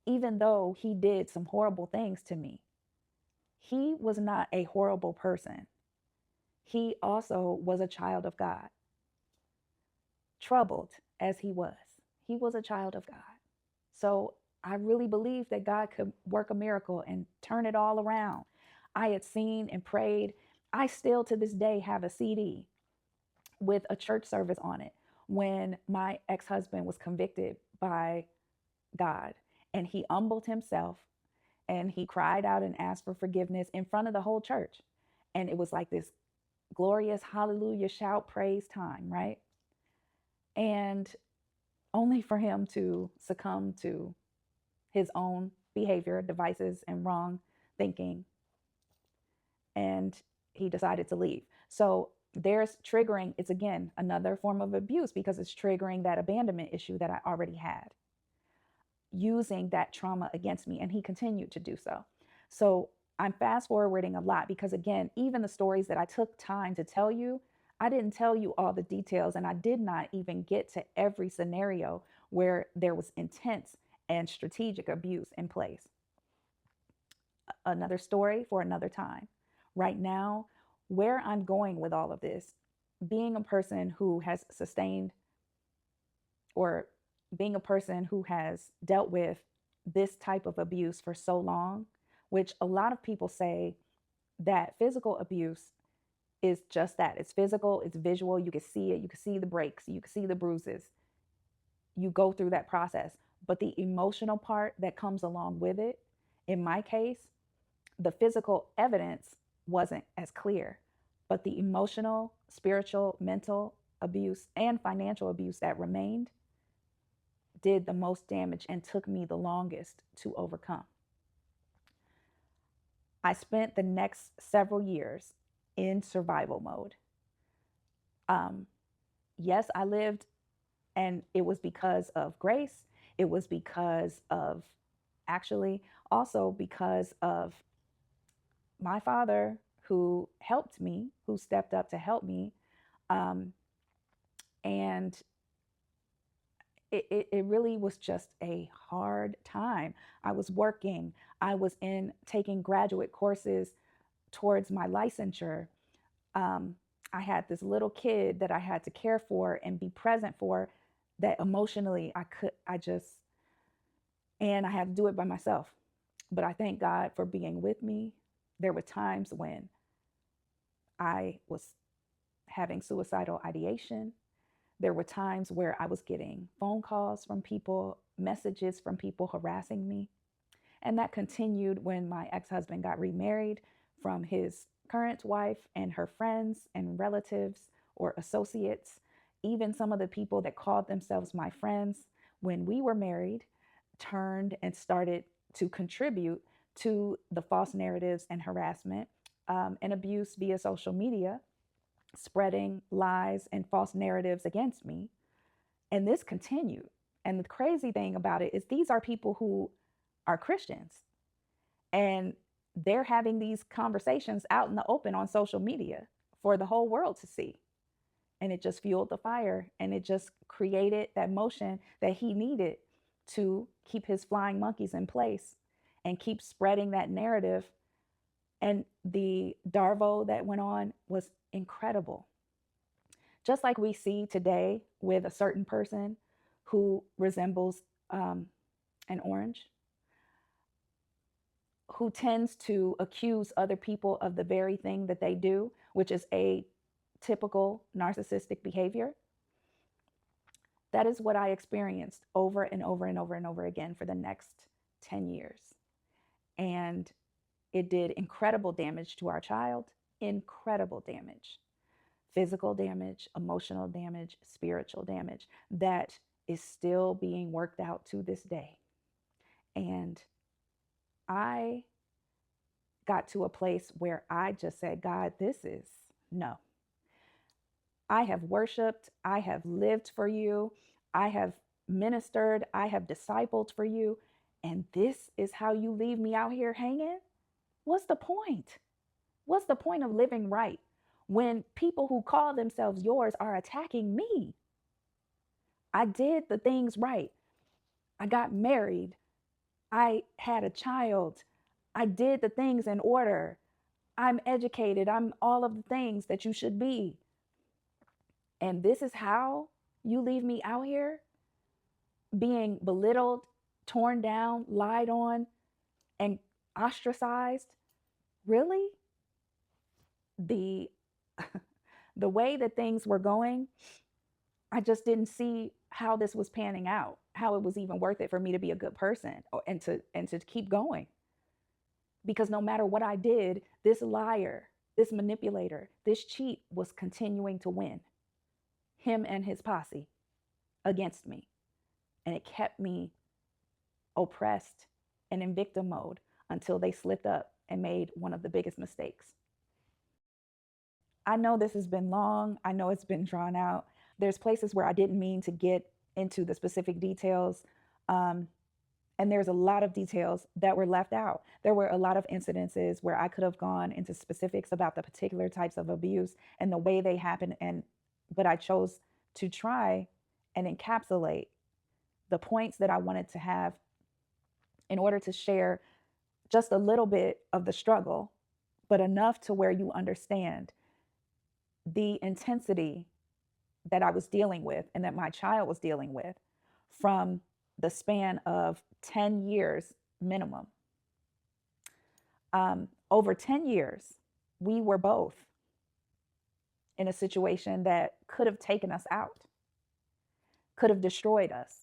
Even though he did some horrible things to me, he was not a horrible person. He also was a child of God. troubled as he was a child of God. So I really believe that God could work a miracle and turn it all around. I had seen and prayed. I still to this day have a CD with a church service on it when my ex husband was convicted by God, and he humbled himself and he cried out and asked for forgiveness in front of the whole church. And it was like this glorious hallelujah, shout, praise time, right? And only for him to succumb to his own behavior, devices, and wrong thinking. And he decided to leave. So there's triggering, it's again another form of abuse because it's triggering that abandonment issue that I already had, using that trauma against me. And he continued to do so. So I'm fast forwarding a lot because, again, even the stories that I took time to tell you, I didn't tell you all the details, and I did not even get to every scenario where there was intense and strategic abuse in place. Another story for another time. Right now, where I'm going with all of this, being a person who has sustained or being a person who has dealt with this type of abuse for so long, which a lot of people say that physical abuse is just that. It's physical, it's visual. You can see it, you can see the breaks, you can see the bruises. You go through that process. But the emotional part that comes along with it, in my case, the physical evidence wasn't as clear, but the emotional, spiritual, mental abuse, and financial abuse that remained did the most damage and took me the longest to overcome. I spent the next several years in survival mode. Yes, I lived, and it was because of grace. It was because of, actually, also because of my father who helped me, who stepped up to help me. And it really was just a hard time. I was working, I was in taking graduate courses towards my licensure. I had this little kid that I had to care for and be present for, that emotionally and I had to do it by myself. But I thank God for being with me. There were times when I was having suicidal ideation. There were times where I was getting phone calls from people, messages from people harassing me. And that continued when my ex-husband got remarried from his current wife, and her friends and relatives or associates, even some of the people that called themselves my friends when we were married, turned and started to contribute to the false narratives and harassment and abuse via social media, spreading lies and false narratives against me. And this continued. And the crazy thing about it is these are people who are Christians, and they're having these conversations out in the open on social media for the whole world to see. And it just fueled the fire, and it just created that motion that he needed to keep his flying monkeys in place and keep spreading that narrative. And the Darvo that went on was incredible. Just like we see today with a certain person who resembles an orange, who tends to accuse other people of the very thing that they do, which is a typical narcissistic behavior. That is what I experienced over and over and over and over again for the next 10 years. And it did incredible damage to our child, incredible damage, physical damage, emotional damage, spiritual damage that is still being worked out to this day. And I got to a place where I just said, God, this is no. I have worshiped, I have lived for you, I have ministered, I have discipled for you, and this is how you leave me out here hanging? What's the point? What's the point of living right when people who call themselves yours are attacking me? I did the things right. I got married. I had a child. I did the things in order. I'm educated. I'm all of the things that you should be. And this is how You leave me out here being belittled, torn down, lied on, and ostracized? Really? The the way that things were going, I just didn't see how this was panning out, how it was even worth it for me to be a good person and to keep going. Because no matter what I did, this liar, this manipulator, this cheat was continuing to win. Him and his posse against me. And it kept me oppressed and in victim mode until they slipped up and made one of the biggest mistakes. I know this has been long. I know it's been drawn out. There's places where I didn't mean to get into the specific details. Um, and there's a lot of details that were left out. There were a lot of incidences where I could have gone into specifics about the particular types of abuse and the way they happen. But I chose to try and encapsulate the points that I wanted to have in order to share just a little bit of the struggle, but enough to where you understand the intensity that I was dealing with and that my child was dealing with from the span of 10 years minimum. Over 10 years, we were both in a situation that could have taken us out, could have destroyed us.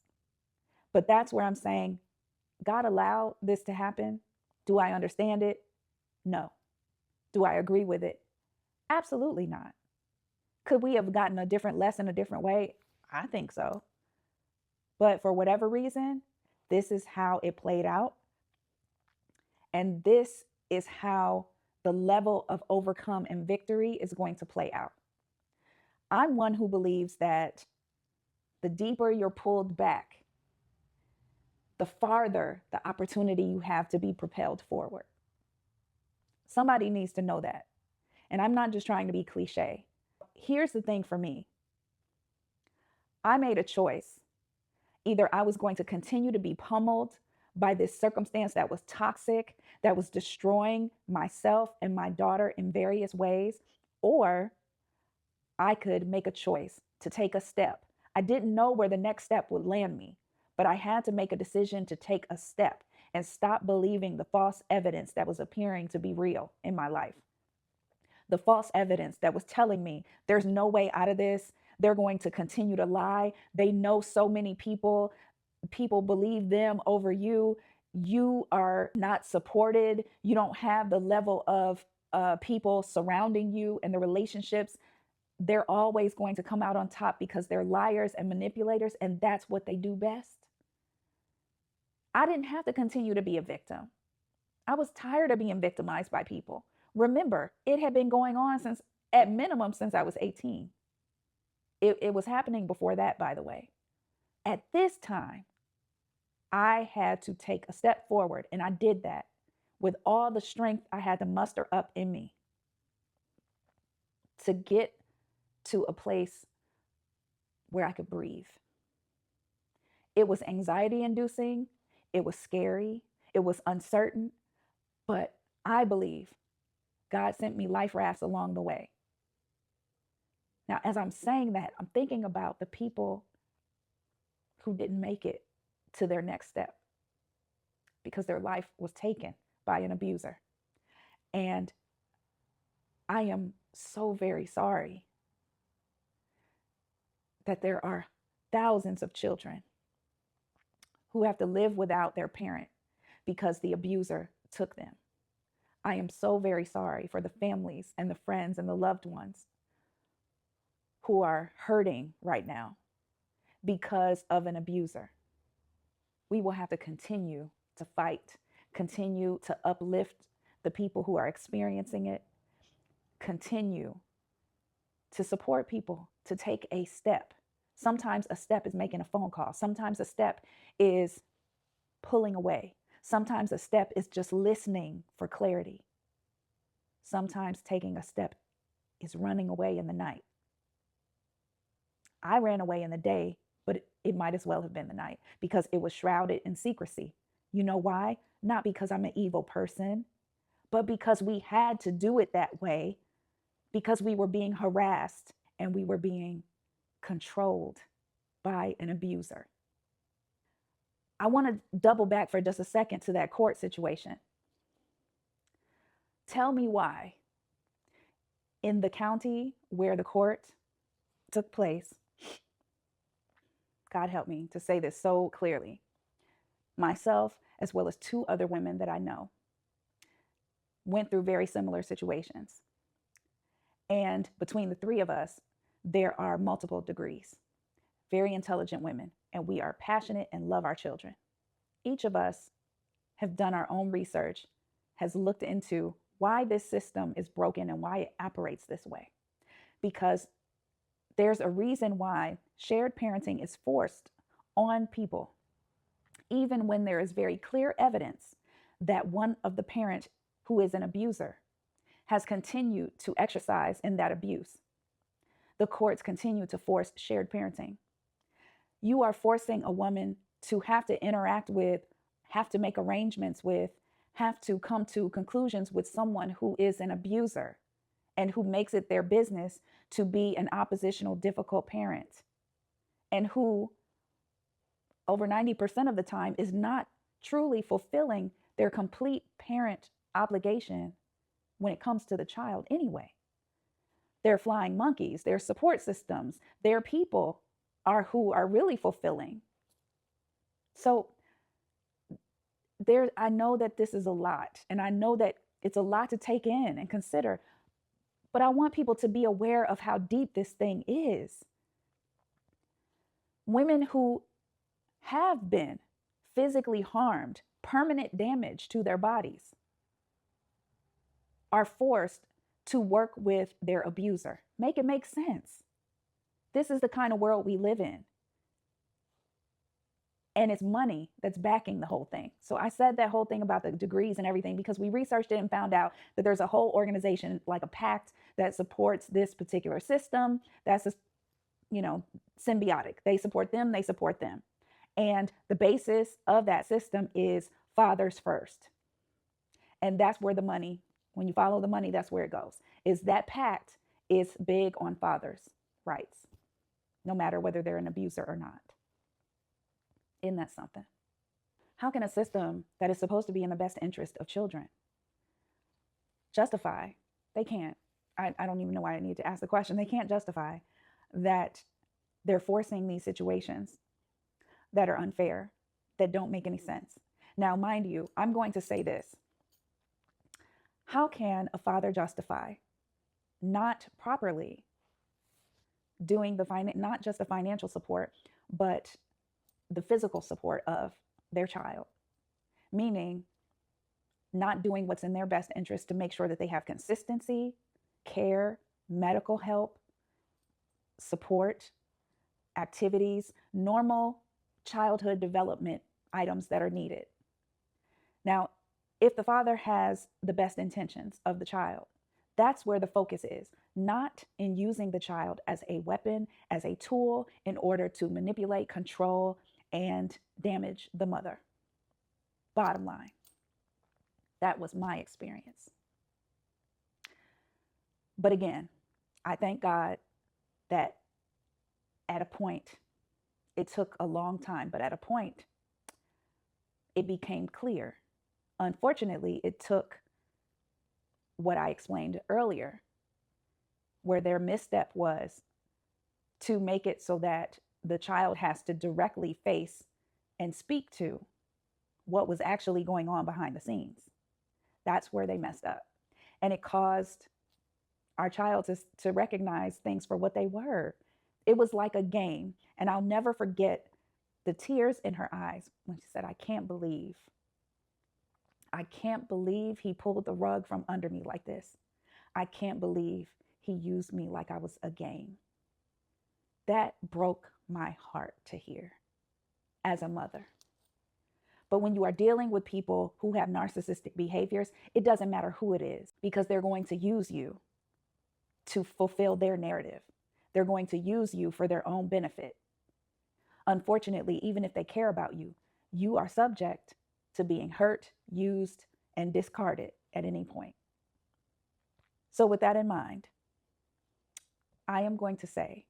But that's where I'm saying, God allowed this to happen. Do I understand it? No. Do I agree with it? Absolutely not. Could we have gotten a different lesson a different way? I think so. But for whatever reason, this is how it played out. And this is how the level of overcome and victory is going to play out. I'm one who believes that the deeper you're pulled back, the farther the opportunity you have to be propelled forward. Somebody needs to know that. And I'm not just trying to be cliche. Here's the thing for me. I made a choice. Either I was going to continue to be pummeled by this circumstance that was toxic, that was destroying myself and my daughter in various ways, or I could make a choice to take a step. I didn't know where the next step would land me, but I had to make a decision to take a step and stop believing the false evidence that was appearing to be real in my life. The false evidence that was telling me there's no way out of this. They're going to continue to lie. They know so many people. People believe them over you. You are not supported. You don't have the level of people surrounding you and the relationships. They're always going to come out on top because they're liars and manipulators, and that's what they do best. I didn't have to continue to be a victim. I was tired of being victimized by people. Remember, it had been going on since, at minimum, since I was 18. It was happening before that, by the way. At this time, I had to take a step forward, and I did that with all the strength I had to muster up in me to get to a place where I could breathe. It was anxiety inducing. It was scary. It was uncertain. But I believe God sent me life rafts along the way. Now, as I'm saying that, I'm thinking about the people who didn't make it to their next step because their life was taken by an abuser. And I am so very sorry that there are thousands of children who have to live without their parent because the abuser took them. I am so very sorry for the families and the friends and the loved ones who are hurting right now because of an abuser. We will have to continue to fight, continue to uplift the people who are experiencing it, continue to support people to take a step. Sometimes a step is making a phone call. Sometimes a step is pulling away. Sometimes a step is just listening for clarity. Sometimes taking a step is running away in the night. I ran away in the day, but it might as well have been the night because it was shrouded in secrecy. You know why? Not because I'm an evil person, but because we had to do it that way because we were being harassed and we were being controlled. by an abuser. I want to double back for just a second to that court situation. Tell me why, in the county where the court took place, God help me to say this so clearly, myself, as well as two other women that I know, went through very similar situations. And between the three of us, there are multiple degrees, very intelligent women, and we are passionate and love our children. Each of us have done our own research, has looked into why this system is broken and why it operates this way. Because there's a reason why shared parenting is forced on people, even when there is very clear evidence that one of the parent who is an abuser has continued to exercise in that abuse. The courts continue to force shared parenting. You are forcing a woman to have to interact with, have to make arrangements with, have to come to conclusions with someone who is an abuser and who makes it their business to be an oppositional, difficult parent, and who over 90% of the time is not truly fulfilling their complete parent obligation when it comes to the child anyway. They're flying monkeys, their support systems, their people are who are really fulfilling. So I know that this is a lot, and I know that it's a lot to take in and consider, but I want people to be aware of how deep this thing is. Women who have been physically harmed, permanent damage to their bodies, are forced to work with their abuser. Make it make sense. This is the kind of world we live in. And it's money that's backing the whole thing. So I said that whole thing about the degrees and everything because we researched it and found out that there's a whole organization, like a pact, that supports this particular system. That's just, symbiotic. They support them, they support them. And the basis of that system is fathers first. And that's where the money, when you follow the money, that's where it goes. Is that pact is big on fathers' rights, no matter whether they're an abuser or not. Isn't that something? How can a system that is supposed to be in the best interest of children justify? They can't. I don't even know why I need to ask the question. They can't justify that they're forcing these situations that are unfair, that don't make any sense. Now, mind you, I'm going to say this. How can a father justify not properly doing not just the financial support, but the physical support of their child? Meaning not doing what's in their best interest to make sure that they have consistency, care, medical help, support, activities, normal childhood development items that are needed. Now, if the father has the best intentions of the child, that's where the focus is, not in using the child as a weapon, as a tool in order to manipulate, control, and damage the mother. Bottom line, that was my experience. But again, I thank God that at a point, it took a long time, but at a point, it became clear. Unfortunately, it took what I explained earlier, where their misstep was to make it so that the child has to directly face and speak to what was actually going on behind the scenes. That's where they messed up. And it caused our child to recognize things for what they were. It was like a game. And I'll never forget the tears in her eyes when she said, I can't believe he pulled the rug from under me like this. I can't believe he used me like I was a game. That broke my heart to hear as a mother. But when you are dealing with people who have narcissistic behaviors, it doesn't matter who it is, because they're going to use you to fulfill their narrative. They're going to use you for their own benefit. Unfortunately, even if they care about you, you are subject to being hurt, used, and discarded at any point. So with that in mind, I am going to say,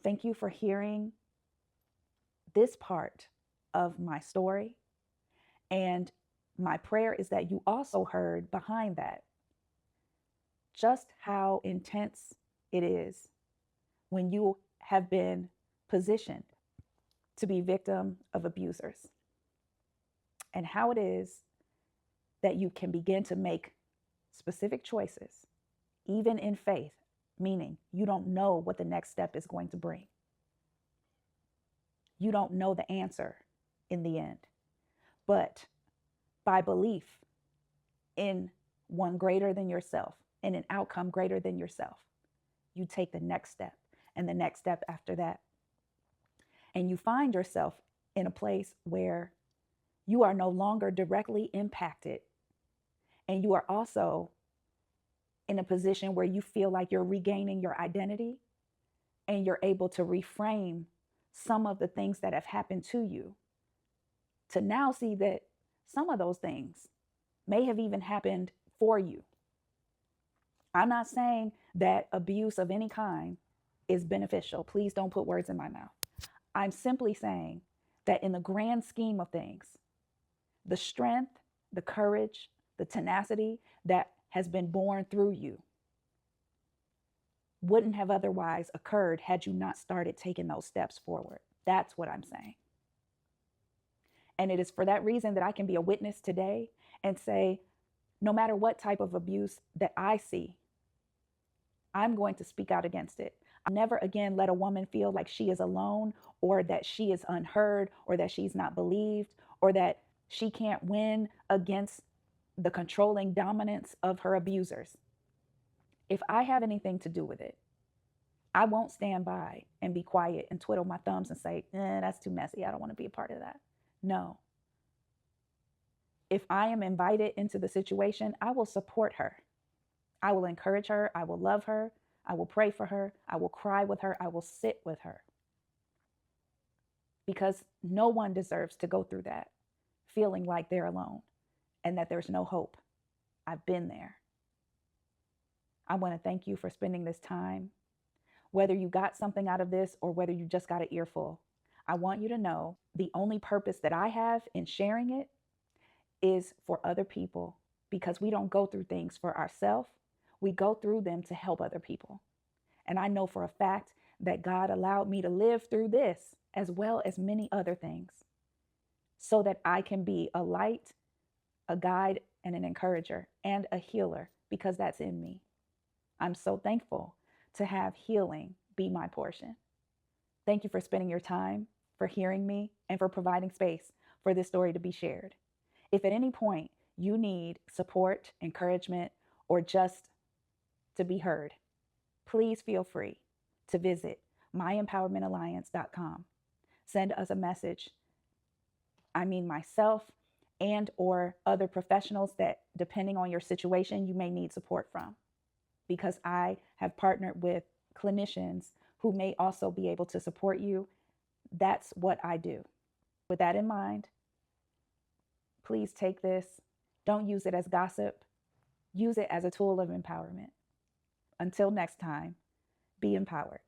thank you for hearing this part of my story. And my prayer is that you also heard behind that just how intense it is when you have been positioned to be victim of abusers, and how it is that you can begin to make specific choices, even in faith, meaning you don't know what the next step is going to bring. You don't know the answer in the end, but by belief in one greater than yourself, in an outcome greater than yourself, you take the next step and the next step after that. And you find yourself in a place where you are no longer directly impacted. And you are also in a position where you feel like you're regaining your identity and you're able to reframe some of the things that have happened to you to now see that some of those things may have even happened for you. I'm not saying that abuse of any kind is beneficial. Please don't put words in my mouth. I'm simply saying that in the grand scheme of things, the strength, the courage, the tenacity that has been born through you wouldn't have otherwise occurred had you not started taking those steps forward. That's what I'm saying. And it is for that reason that I can be a witness today and say, no matter what type of abuse that I see, I'm going to speak out against it. I'll never again let a woman feel like she is alone, or that she is unheard, or that she's not believed, or that she can't win against the controlling dominance of her abusers. If I have anything to do with it, I won't stand by and be quiet and twiddle my thumbs and say, that's too messy. I don't want to be a part of that. No. If I am invited into the situation, I will support her. I will encourage her. I will love her. I will pray for her. I will cry with her. I will sit with her. Because no one deserves to go through that, feeling like they're alone and that there's no hope. I've been there. I want to thank you for spending this time. Whether you got something out of this or whether you just got an earful, I want you to know the only purpose that I have in sharing it is for other people, because we don't go through things for ourselves. We go through them to help other people. And I know for a fact that God allowed me to live through this as well as many other things so that I can be a light, a guide, and an encourager and a healer, because that's in me. I'm so thankful to have healing be my portion. Thank you for spending your time, for hearing me, and for providing space for this story to be shared. If at any point you need support, encouragement, or just to be heard, please feel free to visit myempowermentalliance.com. Send us a message. I mean, myself and or other professionals that, depending on your situation, you may need support from, because I have partnered with clinicians who may also be able to support you. That's what I do. With that in mind, please take this. Don't use it as gossip. Use it as a tool of empowerment. Until next time, be empowered.